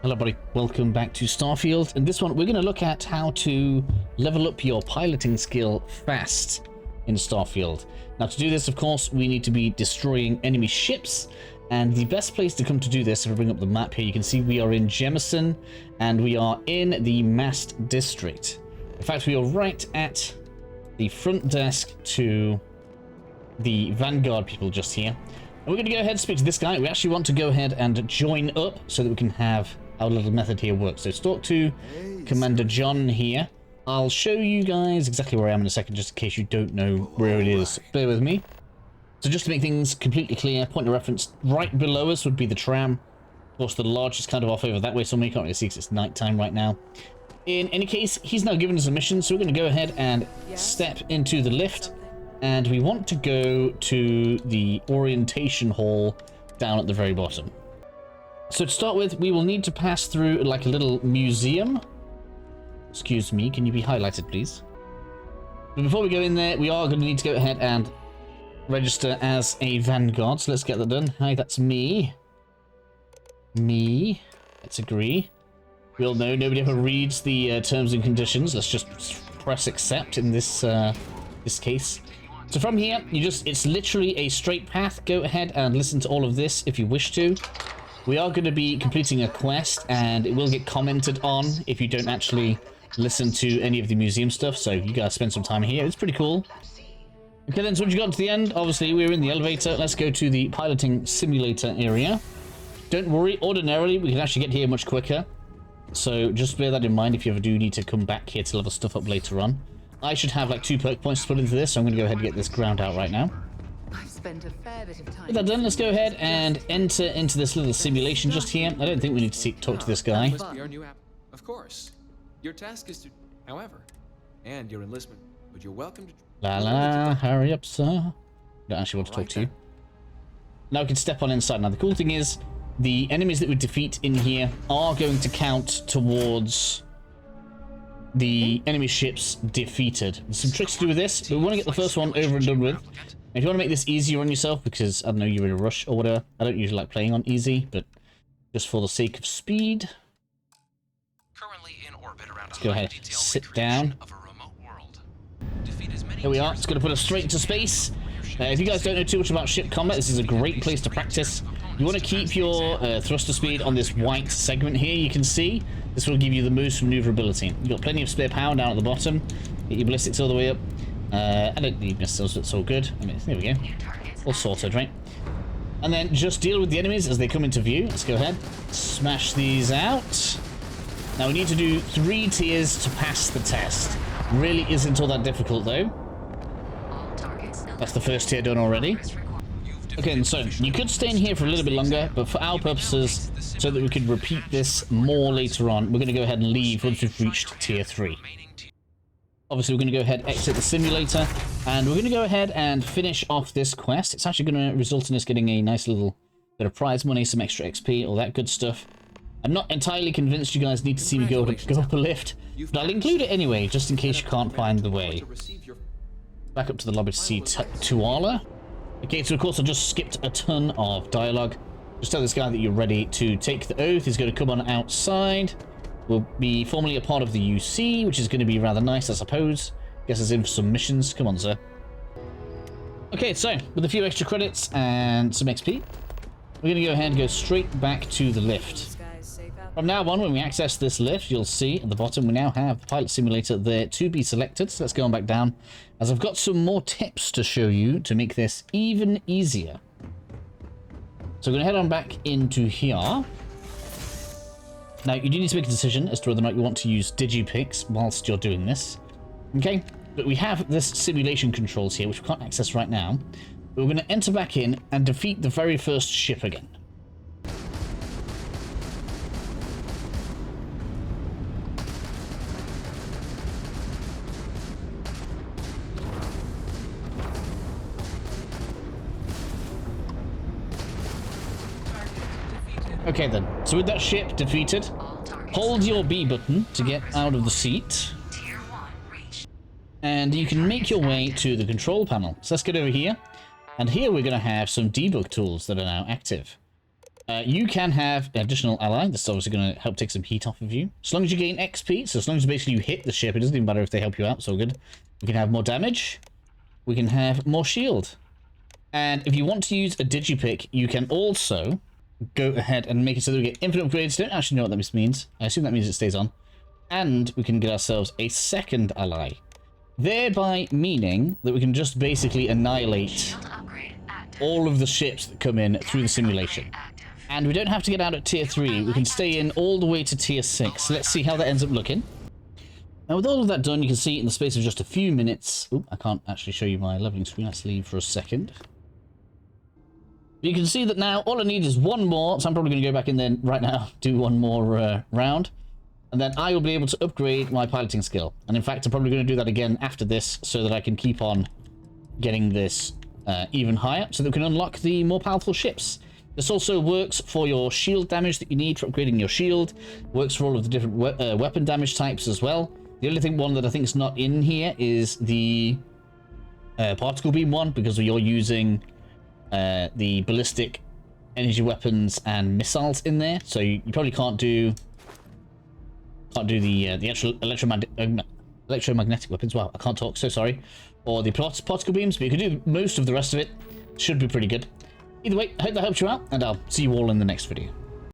Hello everybody, welcome back to Starfield. In this one we're going to look at how to level up your piloting skill fast in Starfield. Now to do this, of course, we need to be destroying enemy ships, and the best place to come to do this, if I bring up the map here, you can see we are in Jemison and we are in the Mast District. In fact, we are right at the front desk to the Vanguard people just here. And we're going to go ahead and speak to this guy. We actually want to go ahead and join up so that we can have our little method here work. So talk to Commander John here. I'll show you guys exactly where I am in a second, just in case you don't know where it is. Bear with me. So just to make things completely clear, point of reference right below us would be the tram. Of course, the lodge is kind of off over that way, so we can't really see because it's nighttime right now. In any case, he's now given us a mission, so we're going to go ahead and step into the lift. And we want to go to the orientation hall down at the very bottom. So to start with, we will need to pass through like a little museum. Excuse me, can you be highlighted, please? But before we go in there, we are going to need to go ahead and register as a Vanguard. So let's get that done. Hi, that's me. Me. Let's agree. We all know nobody ever reads the terms and conditions. Let's just press accept in this this case. So from here, it's literally a straight path. Go ahead and listen to all of this if you wish to. We are going to be completing a quest, and it will get commented on if you don't actually listen to any of the museum stuff. So you guys spend some time here. It's pretty cool. Okay, then, so once you got to the end, obviously we're in the elevator. Let's go to the piloting simulator area. Don't worry, ordinarily we can actually get here much quicker. So just bear that in mind if you ever do need to come back here to level stuff up later on. I should have like 2 perk points to put into this, so I'm going to go ahead and get this ground out right now. I've spent a fair bit of time. With that done, let's go ahead and enter into this little simulation just here. I don't think we need to talk to this guy. Must be our new app. Of course. Your task is to, however, and your enlistment, but you're welcome to. La la, hurry up, sir. Don't actually want to talk to you. Now we can step on inside. Now the cool thing is, the enemies that we defeat in here are going to count towards the enemy ships defeated. There's some tricks to do with this, but we want to get the first one over and done with. If you want to make this easier on yourself, because, I don't know, you're in a rush or whatever, I don't usually like playing on easy, but just for the sake of speed, let's go ahead, sit down. Here we are, it's going to put us straight into space. If you guys don't know too much about ship combat, this is a great place to practice. You want to keep your thruster speed on this white segment here, you can see. This will give you the most maneuverability. You've got plenty of spare power down at the bottom. Get your ballistics all the way up. I don't need missiles, but it's all good. I mean, there we go. All sorted, right? And then just deal with the enemies as they come into view. Let's go ahead. Smash these out. Now we need to do 3 tiers to pass the test. Really isn't all that difficult, though. That's the first tier done already. Okay, and so you could stay in here for a little bit longer, but for our purposes, so that we could repeat this more later on, we're going to go ahead and leave once we've reached tier 3. Obviously, we're going to go ahead and exit the simulator, and we're going to go ahead and finish off this quest. It's actually going to result in us getting a nice little bit of prize money, some extra XP, all that good stuff. I'm not entirely convinced you guys need to see me go up a lift, but I'll include it anyway, just in case you can't find the way. Back up to the lobby to see Tuala. Okay, so of course I just skipped a ton of dialogue. Just tell this guy that you're ready to take the oath. He's going to come on outside. We'll be formally a part of the UC, which is going to be rather nice, I suppose. Guess it's in for some missions. Come on, sir. Okay, so with a few extra credits and some XP, we're going to go ahead and go straight back to the lift. From now on, when we access this lift, you'll see at the bottom we now have the pilot simulator there to be selected. So let's go on back down, as I've got some more tips to show you to make this even easier. So we're going to head on back into here. Now, you do need to make a decision as to whether or not you want to use digipicks whilst you're doing this. Okay, but we have this simulation controls here, which we can't access right now. But we're going to enter back in and defeat the very first ship again. Okay then, so with that ship defeated, hold your B button to get out of the seat. And you can make your way to the control panel. So let's get over here. And here we're going to have some debug tools that are now active. You can have an additional ally. This is obviously going to help take some heat off of you. As long as you gain XP, so as long as basically you hit the ship, it doesn't even matter if they help you out, so good. We can have more damage. We can have more shield. And if you want to use a digipick, you can also go ahead and make it so that we get infinite upgrades. Don't actually know what that means. I assume that means it stays on. And we can get ourselves a second ally. Thereby meaning that we can just basically annihilate all of the ships that come in through the simulation. And we don't have to get out at tier 3. We can stay in all the way to tier 6. Let's see how that ends up looking. Now with all of that done, you can see in the space of just a few minutes... Oh, I can't actually show you my leveling screen. Let's leave for a second. You can see that now all I need is one more. So I'm probably going to go back in there right now, do one more round. And then I will be able to upgrade my piloting skill. And in fact, I'm probably going to do that again after this so that I can keep on getting this even higher so that we can unlock the more powerful ships. This also works for your shield damage that you need for upgrading your shield. Works for all of the different weapon damage types as well. The only one that I think is not in here is the particle beam one, because you're using the ballistic energy weapons and missiles in there. So you probably can't do the actual electromagnetic weapons. Wow, I can't talk, so sorry. Or the particle beams, but you can do most of the rest of it. Should be pretty good. Either way, I hope that helps you out, and I'll see you all in the next video.